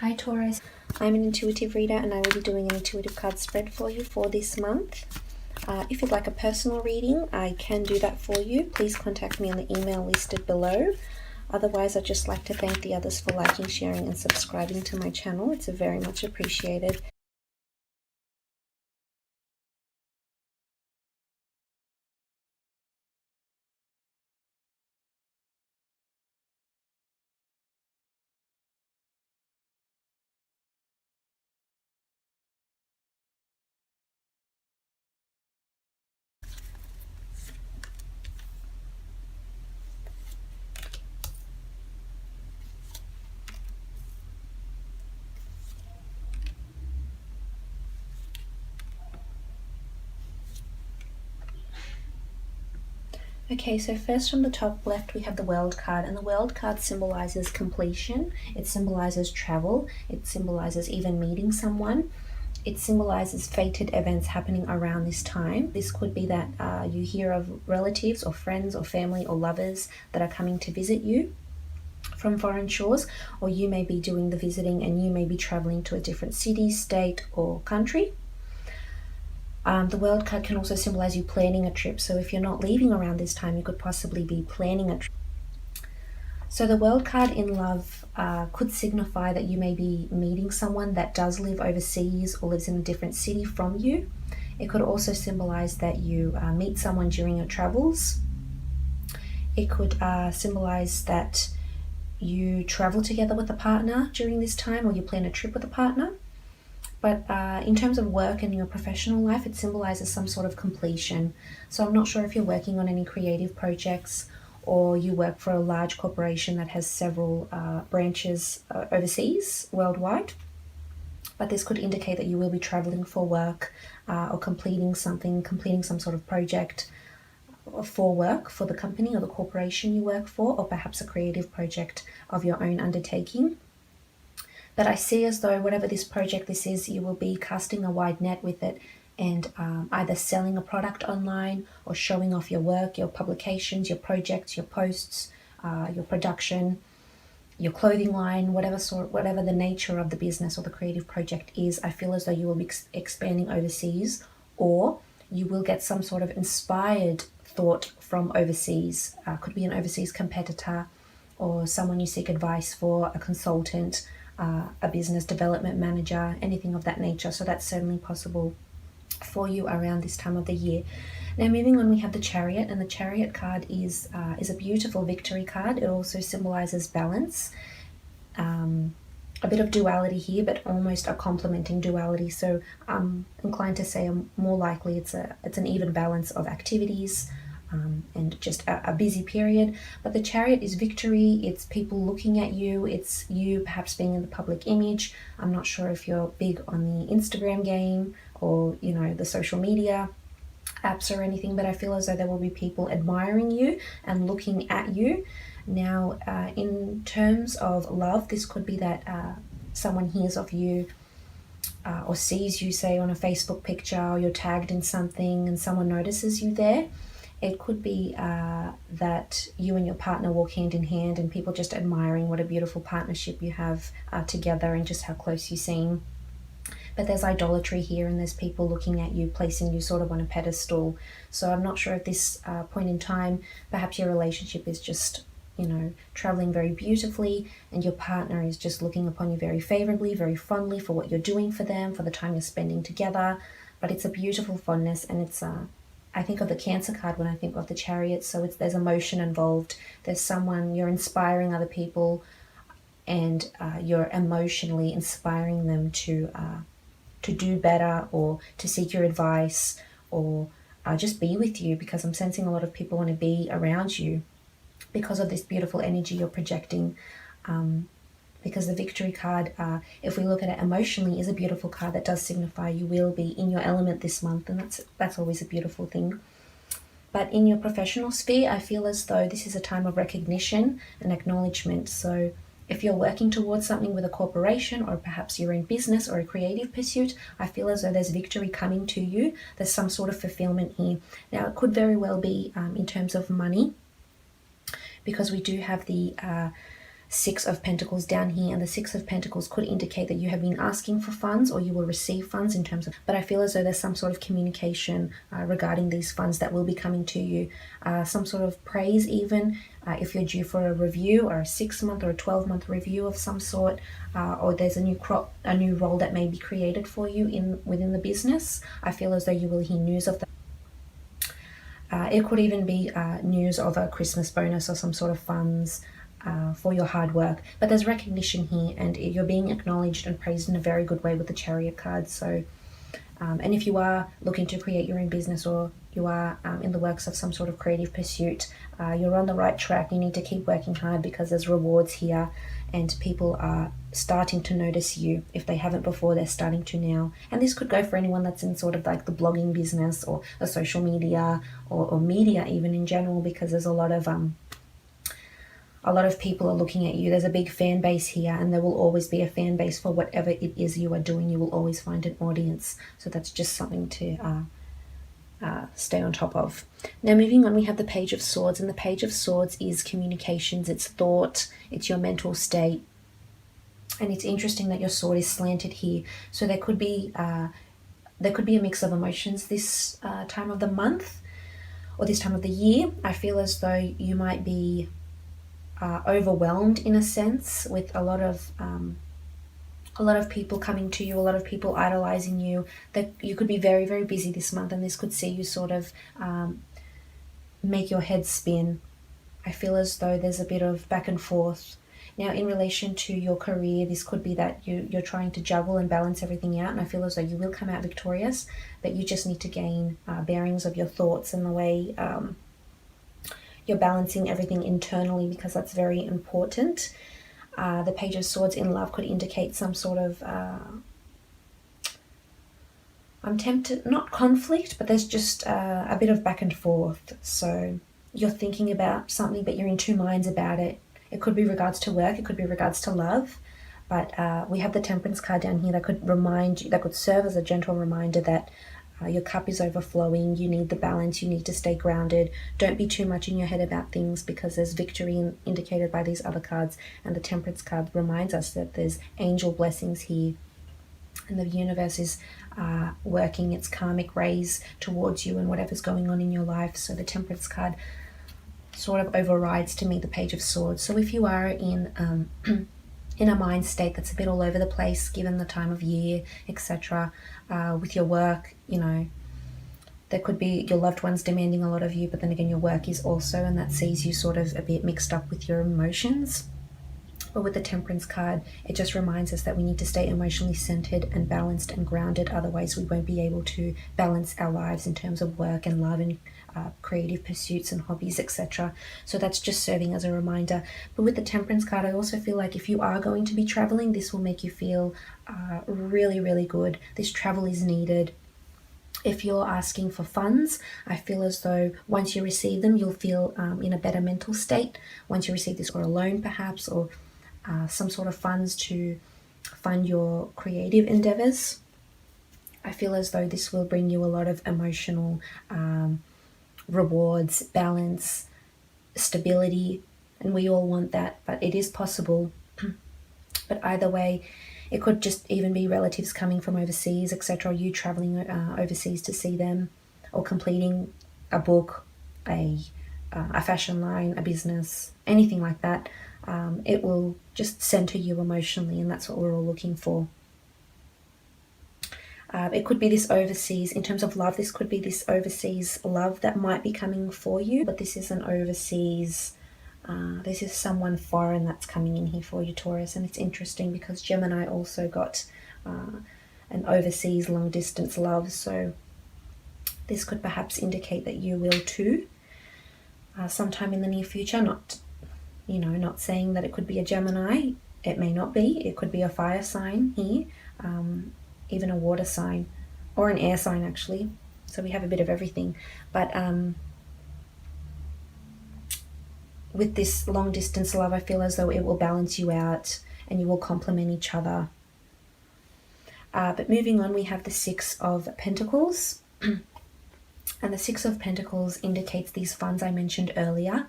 Hi Taurus, I'm an intuitive reader and I will be doing an intuitive card spread for you for this month. If you'd like a personal reading, I can do that for you. Please contact me on the email listed below. Otherwise, I'd just like to thank the others for liking, sharing and subscribing to my channel. It's very much appreciated. Okay, so first from the top left we have the World card, and the World card symbolizes completion, it symbolizes travel, it symbolizes even meeting someone. It symbolizes fated events happening around this time. This could be that you hear of relatives or friends or family or lovers that are coming to visit you from foreign shores, or you may be doing the visiting and you may be traveling to a different city, state or country. The World card can also symbolize you planning a trip. So if you're not leaving around this time, you could possibly be planning a trip. So the World card in love could signify that you may be meeting someone that does live overseas or lives in a different city from you. It could also symbolize that you meet someone during your travels. It could symbolize that you travel together with a partner during this time, or you plan a trip with a partner. But in terms of work and your professional life, it symbolizes some sort of completion. So I'm not sure if you're working on any creative projects or you work for a large corporation that has several branches overseas, worldwide. But this could indicate that you will be traveling for work or completing some sort of project for work for the company or the corporation you work for, or perhaps a creative project of your own undertaking. But I see as though whatever this project this is, you will be casting a wide net with it and either selling a product online or showing off your work, your publications, your projects, your posts, your production, your clothing line, whatever the nature of the business or the creative project is. I feel as though you will be expanding overseas, or you will get some sort of inspired thought from overseas. Could be an overseas competitor or someone you seek advice for, a consultant, a business development manager, anything of that nature. So that's certainly possible for you around this time of the year. Now moving on, we have the Chariot, and the Chariot card is a beautiful victory card. It also symbolizes balance, a bit of duality here, but almost a complementing duality. So I'm inclined to say more likely it's an even balance of activities and just a busy period. But the Chariot is victory, it's people looking at you, it's you perhaps being in the public image. I'm not sure if you're big on the Instagram game or the social media apps or anything, but I feel as though there will be people admiring you and looking at you. Now in terms of love, this could be that someone hears of you or sees you, say on a Facebook picture, or you're tagged in something and someone notices you there. It could be that you and your partner walk hand in hand and people just admiring what a beautiful partnership you have together and just how close you seem. But there's idolatry here, and there's people looking at you, placing you sort of on a pedestal. So I'm not sure at this point in time, perhaps your relationship is just, traveling very beautifully, and your partner is just looking upon you very favorably, very fondly for what you're doing for them, for the time you're spending together. But it's a beautiful fondness, and it's I think of the Cancer card when I think of the Chariot. So there's emotion involved. There's someone, you're inspiring other people, and you're emotionally inspiring them to do better, or to seek your advice, or just be with you, because I'm sensing a lot of people want to be around you because of this beautiful energy you're projecting. Because the victory card, if we look at it emotionally, is a beautiful card that does signify you will be in your element this month, and that's always a beautiful thing. But in your professional sphere, I feel as though this is a time of recognition and acknowledgement. So if you're working towards something with a corporation, or perhaps you're in business or a creative pursuit, I feel as though there's victory coming to you. There's some sort of fulfillment here. Now, it could very well be in terms of money, because we do have the Six of Pentacles down here, and the Six of Pentacles could indicate that you have been asking for funds or you will receive funds in terms of, but I feel as though there's some sort of communication regarding these funds that will be coming to you, some sort of praise even, if you're due for a review or a 6-month or a 12-month review of some sort, or there's a new role that may be created for you within the business. I feel as though you will hear news of that. It could even be news of a Christmas bonus or some sort of funds for your hard work. But there's recognition here, and you're being acknowledged and praised in a very good way with the Chariot card. So, and if you are looking to create your own business, or you are in the works of some sort of creative pursuit, you're on the right track. You need to keep working hard because there's rewards here, and people are starting to notice you. If they haven't before, they're starting to now. And this could go for anyone that's in sort of like the blogging business or the social media, or media even in general, because there's a lot of people are looking at you. There's a big fan base here, and there will always be a fan base for whatever it is you are doing. You will always find an audience. So that's just something to stay on top of. Now moving on, we have the Page of Swords, and the Page of Swords is communications, it's thought, it's your mental state. And it's interesting that your sword is slanted here. So there could be a mix of emotions this time of the month, or this time of the year. I feel as though you might be overwhelmed in a sense, with a lot of people coming to you, a lot of people idolizing you. That you could be very, very busy this month, and this could see you sort of make your head spin. I feel as though there's a bit of back and forth. Now, in relation to your career, this could be that you're trying to juggle and balance everything out, and I feel as though you will come out victorious, but you just need to gain bearings of your thoughts and the way you're balancing everything internally, because that's very important. The Page of Swords in love could indicate some sort of, I'm tempted, not conflict, but there's just a bit of back and forth. So you're thinking about something, but you're in two minds about it. It could be regards to work, it could be regards to love, but we have the Temperance card down here that could remind you, that could serve as a gentle reminder that your cup is overflowing. You need the balance, you need to stay grounded. Don't be too much in your head about things, because there's victory indicated by these other cards, and the Temperance card reminds us that there's angel blessings here, and the universe is working its karmic rays towards you and whatever's going on in your life. So the Temperance card sort of overrides to me the Page of Swords. So if you are in a mind state that's a bit all over the place, given the time of year, etc., with your work, you know, there could be your loved ones demanding a lot of you, but then again your work is also, and that sees you sort of a bit mixed up with your emotions. But with the Temperance card, it just reminds us that we need to stay emotionally centered and balanced and grounded, otherwise we won't be able to balance our lives in terms of work and love and creative pursuits and hobbies, etc. So that's just serving as a reminder. But with the Temperance card, I also feel like if you are going to be traveling, this will make you feel really, really good. This travel is needed. If you're asking for funds, I feel as though once you receive them, you'll feel in a better mental state. Once you receive this, or a loan perhaps, or some sort of funds to fund your creative endeavors, I feel as though this will bring you a lot of emotional rewards, balance, stability, and we all want that, but it is possible. But either way, it could just even be relatives coming from overseas, etc., you traveling overseas to see them, or completing a book, a fashion line, a business, anything like that. It will just center you emotionally, and that's what we're all looking for. It could be this overseas, in terms of love, this could be this overseas love that might be coming for you, but this is an overseas, this is someone foreign that's coming in here for you, Taurus. And it's interesting because Gemini also got an overseas long distance love, so this could perhaps indicate that you will too, sometime in the near future. Not, you know, not saying that it could be a Gemini, it may not be, it could be a fire sign here, even a water sign, or an air sign actually. So we have a bit of everything. But with this long distance love, I feel as though it will balance you out and you will complement each other. But moving on, we have the Six of Pentacles. And the Six of Pentacles indicates these funds I mentioned earlier.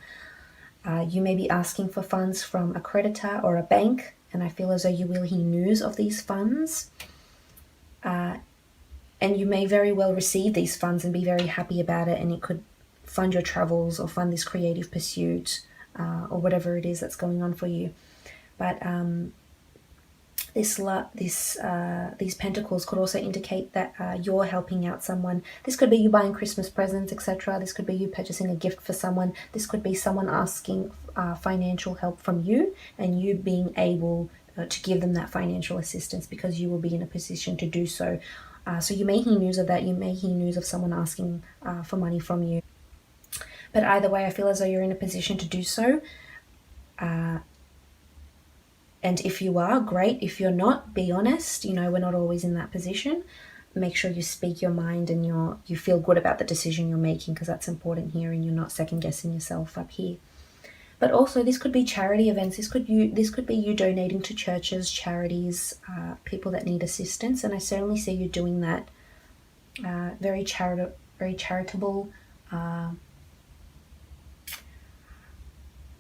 You may be asking for funds from a creditor or a bank, and I feel as though you will hear news of these funds. And you may very well receive these funds and be very happy about it, and it could fund your travels or fund this creative pursuit or whatever it is that's going on for you. But these pentacles could also indicate that you're helping out someone. This could be you buying Christmas presents, etc. This could be you purchasing a gift for someone. This could be someone asking financial help from you, and you being able to give them that financial assistance because you will be in a position to do so. So you may hear news of that. You may hear news of someone asking for money from you. But either way, I feel as though you're in a position to do so. And if you are, great. If you're not, be honest. You know, we're not always in that position. Make sure you speak your mind and you feel good about the decision you're making, because that's important here, and you're not second guessing yourself up here. But also, this could be charity events. This could be you donating to churches, charities, people that need assistance. And I certainly see you doing that. Very charitable.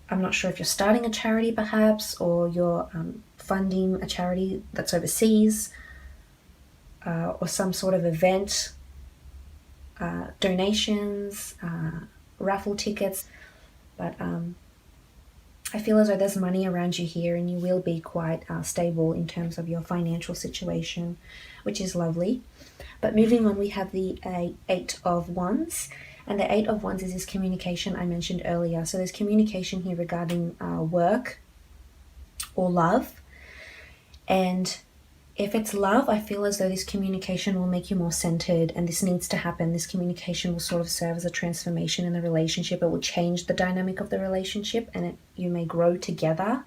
I'm not sure if you're starting a charity perhaps, or you're funding a charity that's overseas, or some sort of event, donations, raffle tickets. But I feel as though there's money around you here, and you will be quite stable in terms of your financial situation, which is lovely. But moving on, we have the Eight of Wands. And the Eight of Wands is this communication I mentioned earlier. So there's communication here regarding work or love. And if it's love, I feel as though this communication will make you more centered, and this needs to happen. This communication will sort of serve as a transformation in the relationship. It will change the dynamic of the relationship, and you may grow together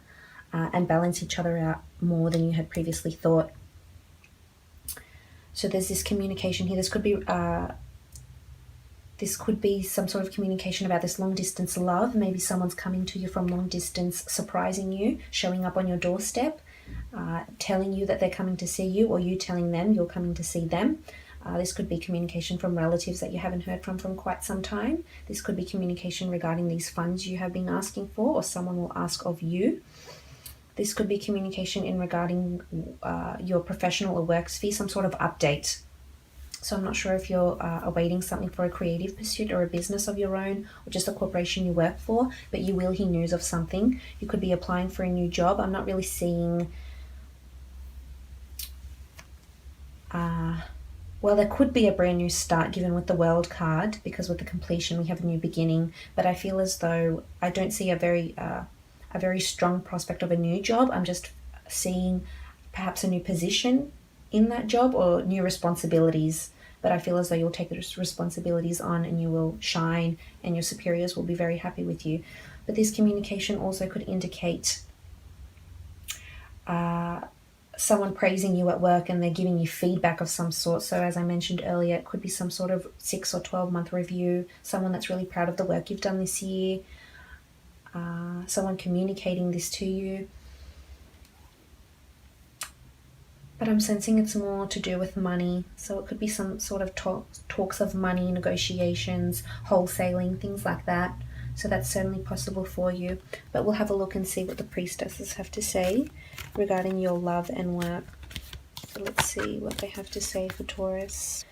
and balance each other out more than you had previously thought. So there's this communication here. This could be some sort of communication about this long distance love. Maybe someone's coming to you from long distance, surprising you, showing up on your doorstep, telling you that they're coming to see you, or you telling them you're coming to see them. This could be communication from relatives that you haven't heard from quite some time. This could be communication regarding these funds you have been asking for, or someone will ask of you. This could be communication in regarding your professional or work sphere, some sort of update. So I'm not sure if you're awaiting something for a creative pursuit or a business of your own, or just a corporation you work for, but you will hear news of something. You could be applying for a new job. I'm not really seeing... well, there could be a brand new start given with the World card, because with the completion we have a new beginning. But I feel as though I don't see a very strong prospect of a new job. I'm just seeing perhaps a new position in that job or new responsibilities, but I feel as though you'll take those responsibilities on and you will shine, and your superiors will be very happy with you. But this communication also could indicate someone praising you at work, and they're giving you feedback of some sort. So as I mentioned earlier, it could be some sort of 6 or 12 month review, someone that's really proud of the work you've done this year, someone communicating this to you. But I'm sensing it's more to do with money. So it could be some sort of talks of money, negotiations, wholesaling, things like that. So that's certainly possible for you. But we'll have a look and see what the priestesses have to say regarding your love and work. So let's see what they have to say for Taurus.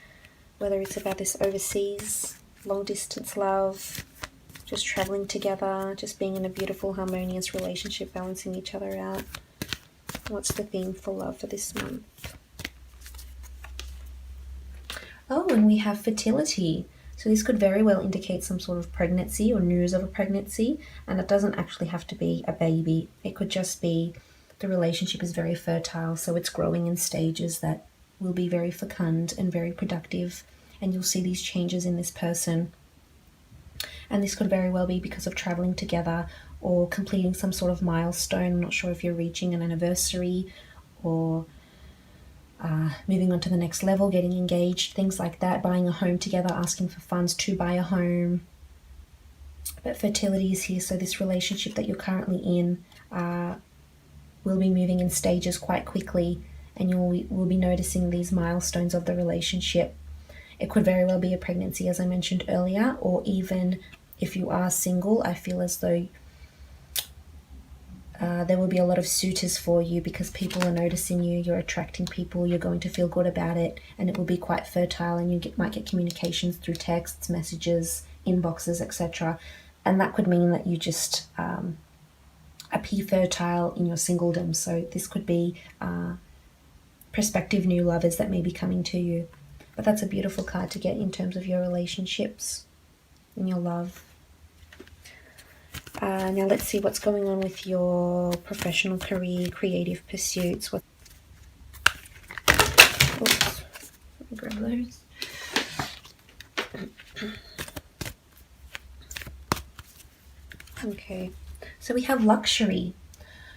Whether it's about this overseas, long distance love, just traveling together, just being in a beautiful, harmonious relationship, balancing each other out. What's the theme for love for this month? Oh, and we have fertility. So this could very well indicate some sort of pregnancy or news of a pregnancy. And it doesn't actually have to be a baby. It could just be the relationship is very fertile. So it's growing in stages that will be very fecund and very productive. And you'll see these changes in this person. And this could very well be because of traveling together or completing some sort of milestone. I'm not sure if you're reaching an anniversary or moving on to the next level, getting engaged, things like that, buying a home together, asking for funds to buy a home. But fertility is here, so this relationship that you're currently in will be moving in stages quite quickly, and you will be noticing these milestones of the relationship. It could very well be a pregnancy, as I mentioned earlier, or even if you are single, I feel as though There will be a lot of suitors for you because people are noticing you, you're attracting people, you're going to feel good about it, and it will be quite fertile, and you might get communications through texts, messages, inboxes, etc. And that could mean that you just appear fertile in your singledom. So this could be prospective new lovers that may be coming to you. But that's a beautiful card to get in terms of your relationships and your love. Now let's see what's going on with your professional career, creative pursuits. Oops, let me grab those. Okay, so we have luxury.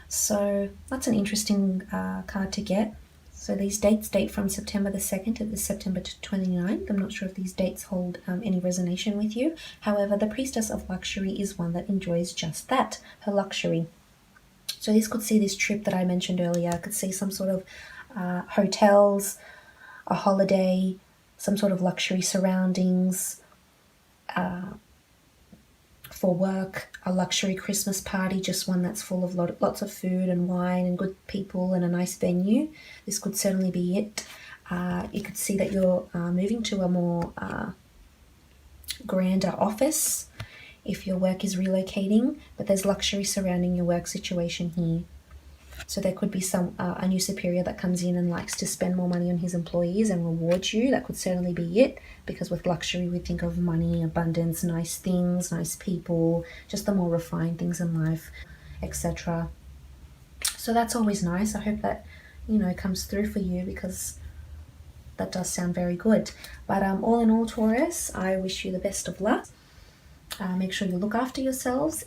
So that's an interesting card to get. So these dates date from September the 2nd to the September 29th. I'm not sure if these dates hold any resonation with you. However, the Priestess of Luxury is one that enjoys just that, her luxury. So this could see this trip that I mentioned earlier. I could see some sort of hotels, a holiday, some sort of luxury surroundings, for work, a luxury Christmas party, just one that's full of lots of food and wine and good people and a nice venue. This could certainly be it. You could see that you're moving to a more grander office if your work is relocating, but there's luxury surrounding your work situation here. So there could be a new superior that comes in and likes to spend more money on his employees and rewards you. That could certainly be it, because with luxury we think of money, abundance, nice things, nice people, just the more refined things in life, etc. So that's always nice. I hope that, comes through for you, because that does sound very good. But all in all, Taurus, I wish you the best of luck. Make sure you look after yourselves,